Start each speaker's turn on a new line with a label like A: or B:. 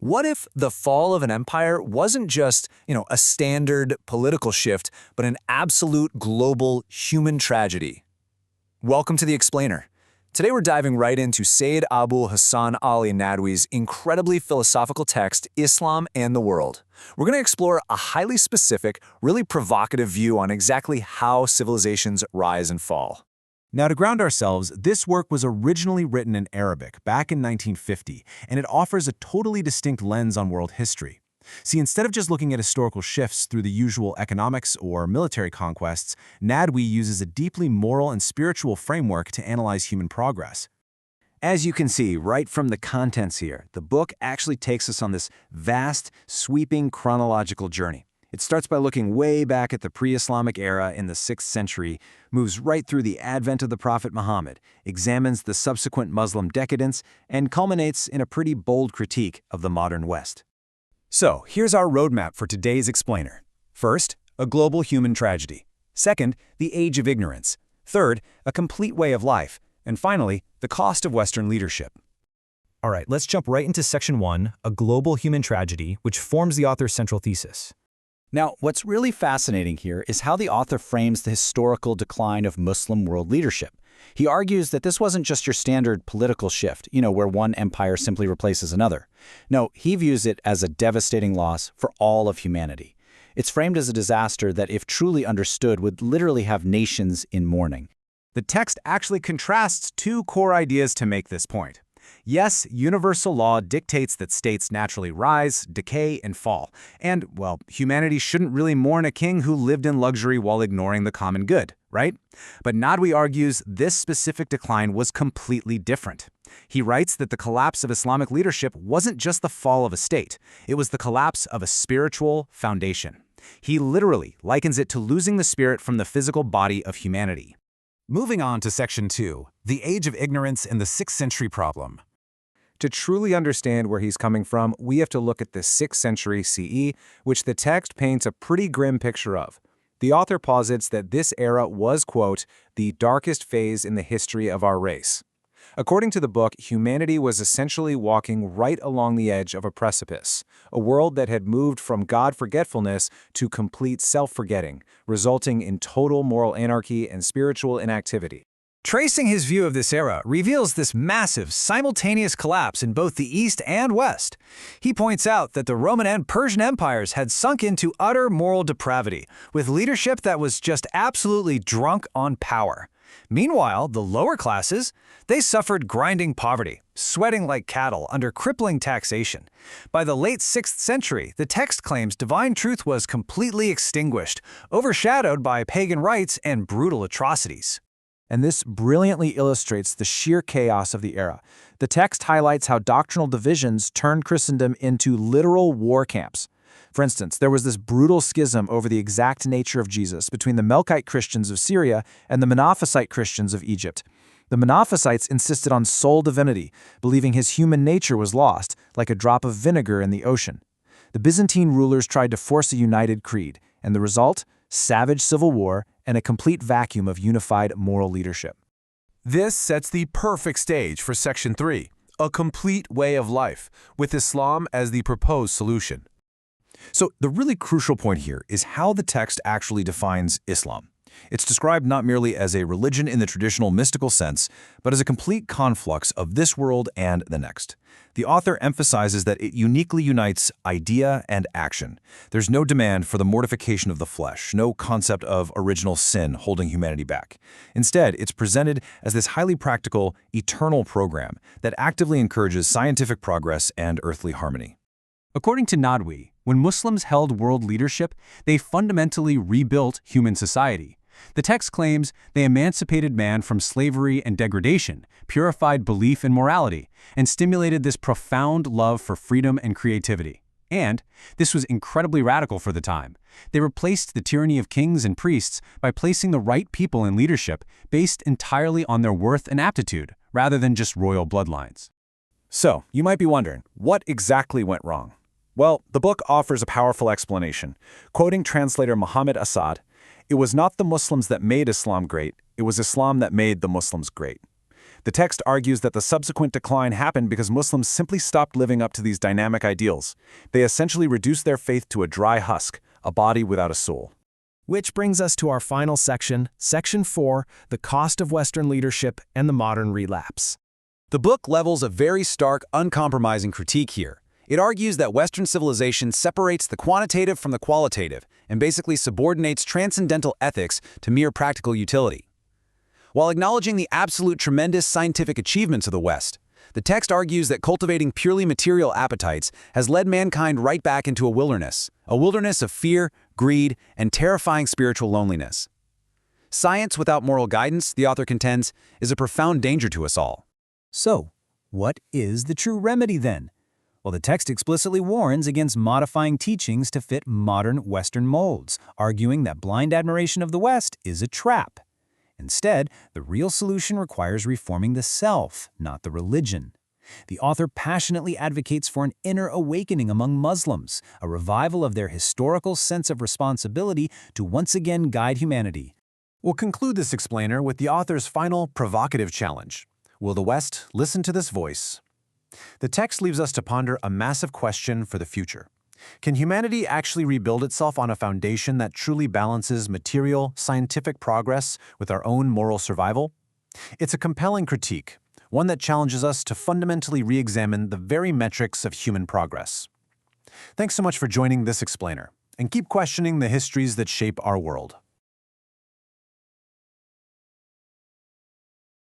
A: What if the fall of an empire wasn't just, a standard political shift, but an absolute global human tragedy? Welcome to The Explainer. Today we're diving right into Sayyid Abul Hasan Ali Nadwi's incredibly philosophical text, Islam and the World. We're going to explore a highly specific, really provocative view on exactly how civilizations rise and fall.
B: Now, to ground ourselves, this work was originally written in Arabic back in 1950, and it offers a totally distinct lens on world history. See, instead of just looking at historical shifts through the usual economics or military conquests, Nadwi uses a deeply moral and spiritual framework to analyze human progress.
C: As you can see right from the contents here, the book actually takes us on this vast, sweeping chronological journey. It starts by looking way back at the pre-Islamic era in the 6th century, moves right through the advent of the Prophet Muhammad, examines the subsequent Muslim decadence, and culminates in a pretty bold critique of the modern West.
B: So, here's our roadmap for today's explainer. First, a global human tragedy. Second, the age of ignorance. Third, a complete way of life. And finally, the cost of Western leadership. All right, let's jump right into Section 1, a global human tragedy, which forms the author's central thesis.
D: Now, what's really fascinating here is how the author frames the historical decline of Muslim world leadership. He argues that this wasn't just your standard political shift, where one empire simply replaces another. No, he views it as a devastating loss for all of humanity. It's framed as a disaster that, if truly understood, would literally have nations in mourning.
B: The text actually contrasts two core ideas to make this point. Yes, universal law dictates that states naturally rise, decay, and fall. And, well, humanity shouldn't really mourn a king who lived in luxury while ignoring the common good, right? But Nadwi argues this specific decline was completely different. He writes that the collapse of Islamic leadership wasn't just the fall of a state. It was the collapse of a spiritual foundation. He literally likens it to losing the spirit from the physical body of humanity. Moving on to Section 2, the age of ignorance and the 6th century problem.
A: To truly understand where he's coming from, we have to look at the 6th century CE, which the text paints a pretty grim picture of. The author posits that this era was, quote, the darkest phase in the history of our race. According to the book, humanity was essentially walking right along the edge of a precipice, a world that had moved from God-forgetfulness to complete self-forgetting, resulting in total moral anarchy and spiritual inactivity.
B: Tracing his view of this era reveals this massive, simultaneous collapse in both the East and West. He points out that the Roman and Persian empires had sunk into utter moral depravity, with leadership that was just absolutely drunk on power. Meanwhile, the lower classes, they suffered grinding poverty, sweating like cattle under crippling taxation. By the late 6th century, the text claims divine truth was completely extinguished, overshadowed by pagan rites and brutal atrocities.
A: And this brilliantly illustrates the sheer chaos of the era. The text highlights how doctrinal divisions turned Christendom into literal war camps. For instance, there was this brutal schism over the exact nature of Jesus between the Melkite Christians of Syria and the Monophysite Christians of Egypt. The Monophysites insisted on sole divinity, believing his human nature was lost, like a drop of vinegar in the ocean. The Byzantine rulers tried to force a united creed, and the result? Savage civil war and a complete vacuum of unified moral leadership.
B: This sets the perfect stage for Section 3, a complete way of life, with Islam as the proposed solution. So the really crucial point here is how the text actually defines Islam. It's described not merely as a religion in the traditional mystical sense, but as a complete conflux of this world and the next. The author emphasizes that it uniquely unites idea and action. There's no demand for the mortification of the flesh, no concept of original sin holding humanity back. Instead, it's presented as this highly practical, eternal program that actively encourages scientific progress and earthly harmony. According to Nadwi, when Muslims held world leadership, they fundamentally rebuilt human society. The text claims they emancipated man from slavery and degradation, purified belief and morality, and stimulated this profound love for freedom and creativity. And this was incredibly radical for the time. They replaced the tyranny of kings and priests by placing the right people in leadership based entirely on their worth and aptitude, rather than just royal bloodlines.
A: So, you might be wondering, what exactly went wrong? Well, the book offers a powerful explanation. Quoting translator Muhammad Asad, "It was not the Muslims that made Islam great, it was Islam that made the Muslims great." The text argues that the subsequent decline happened because Muslims simply stopped living up to these dynamic ideals. They essentially reduced their faith to a dry husk, a body without a soul.
E: Which brings us to our final section, Section 4, the cost of Western leadership and the modern relapse.
C: The book levels a very stark, uncompromising critique here. It argues that Western civilization separates the quantitative from the qualitative and basically subordinates transcendental ethics to mere practical utility. While acknowledging the absolute tremendous scientific achievements of the West, the text argues that cultivating purely material appetites has led mankind right back into a wilderness of fear, greed, and terrifying spiritual loneliness. Science without moral guidance, the author contends, is a profound danger to us all.
F: So, what is the true remedy then? Well, the text explicitly warns against modifying teachings to fit modern Western molds, arguing that blind admiration of the West is a trap. Instead, the real solution requires reforming the self, not the religion. The author passionately advocates for an inner awakening among Muslims, a revival of their historical sense of responsibility to once again guide humanity.
B: We'll conclude this explainer with the author's final provocative challenge. Will the West listen to this voice? The text leaves us to ponder a massive question for the future. Can humanity actually rebuild itself on a foundation that truly balances material, scientific progress with our own moral survival? It's a compelling critique, one that challenges us to fundamentally re-examine the very metrics of human progress. Thanks so much for joining this explainer, and keep questioning the histories that shape our world.